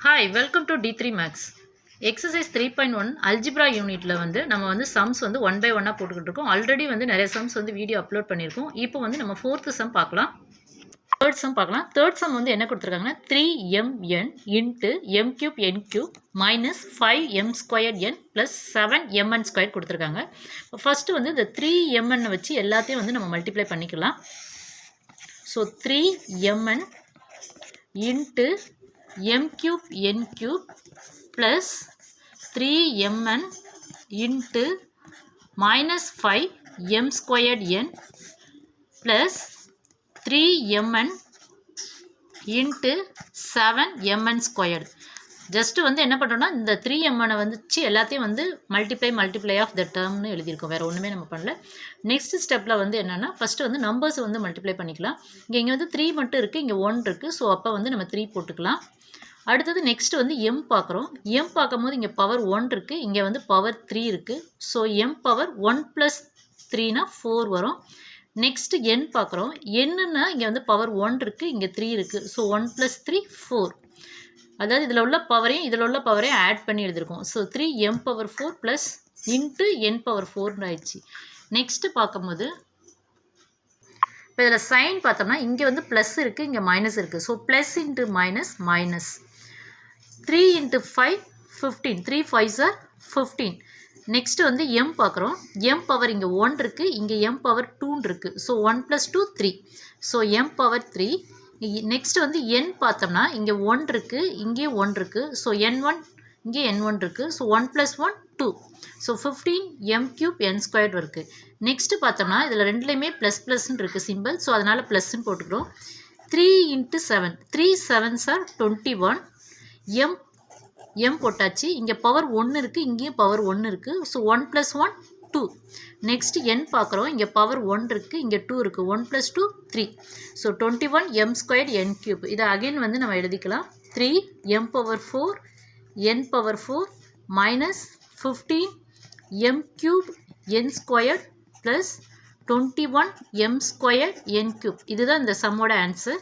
Hi, welcome to D3 Max. Exercise 3.1 Algebra யூனிட்ல நம்ம sums 1 by 1 போட்டுக்கிட்டு இருக்கோம். ஆல்ரெடி நிறைய sums வீடியோ அப்லோட் பண்ணியிருக்கோம். இப்போ நம்ம 4th sum பார்க்கலாம். Third sum பார்க்கலாம். Third sum என்ன கொடுத்திருக்காங்கன்னா 3mn into m cube n cube minus 5m squared n plus 7mn squared கொடுத்திருக்காங்க. ஃபர்ஸ்ட் இந்த 3mn வச்சு எல்லாத்தையும் நம்ம மல்டிப்ளை பண்ணிக்கலாம். So 3mn into m cube n cube plus 3mn into minus 5m squared n plus 3mn into 7mn squared. Just என்ன பண்ணுறோம்னா இந்த 3mn வந்துச்சு எல்லாத்தையும் மல்டிப்ளை ஆஃப் த டேர்ம்னு எழுதியிருக்கோம். வேறு ஒன்றுமே நம்ம பண்ணல. நெக்ஸ்ட் ஸ்டெப்பில் என்னென்னா ஃபஸ்ட்டு நம்பர்ஸ் மல்டிப்ளை பண்ணிக்கலாம். இங்கே 3 மட்டும் இருக்குது, இங்கே 1 இருக்குது. ஸோ அப்போ நம்ம 3 போட்டுக்கலாம். அடுத்தது நெக்ஸ்ட் எம் பார்க்குறோம். எம் பார்க்கும்போது இங்கே பவர் 1 இருக்குது, இங்கே பவர் 3 இருக்குது. ஸோ எம் பவர் 1 + 3னா 4 வரும். நெக்ஸ்ட் என் பார்க்குறோம். என்னன்னா இங்கே பவர் 1 இருக்குது, இங்கே 3 இருக்குது. ஸோ 1 + 3 4. அதாவது இதில் உள்ள பவரையும் ஆட் பண்ணி எழுதியிருக்கோம். So 3m power 4 plus into n power 4 ஆயிடுச்சு. நெக்ஸ்ட்டு பார்க்கும்போது இப்போ இதில் சைன் பார்த்தோம்னா இங்கே ப்ளஸ் இருக்குது, இங்கே மைனஸ் இருக்குது. So plus into minus minus 3 × 5 15. 3 5s are 15. Next m பார்க்குறோம். m பவர் இங்கே 1 இருக்குது, இங்கே m பவர் 2 இருக்குது. So 1 + 2 3. So m power 3. Next n பார்த்தோம்னா இங்கே 1 இருக்குது, இங்கே 1 இருக்குது. ஸோ n1 இங்கே n1 இருக்குது. ஸோ 1 + 1 2. ஸோ 15m³ n² இருக்குது. நெக்ஸ்ட் பார்த்தோம்னா இதில் ரெண்டுலேயுமே ப்ளஸ் ப்ளஸ்ன்னு இருக்குது சிம்பிள். ஸோ அதனால் ப்ளஸ்ன்னு போட்டுக்கிறோம். 3 × 7. 3 7s are 21. m போட்டாச்சு. இங்கே பவர் 1 இருக்குது, இங்கேயும் பவர் 1 இருக்குது. ஸோ 1 + 1 2. நெக்ஸ்ட் n பார்க்குறோம். இங்கே பவர் 1 இருக்குது, இங்கே 2 இருக்குது. 1 + 2 3. ஸோ 21m² n³ இதை அகைன் நம்ம எழுதிக்கலாம். 3m power 4 n power 4 minus 15m³ n² plus 21m² n³ இதுதான் இந்த சம்மோட ஆன்சர்.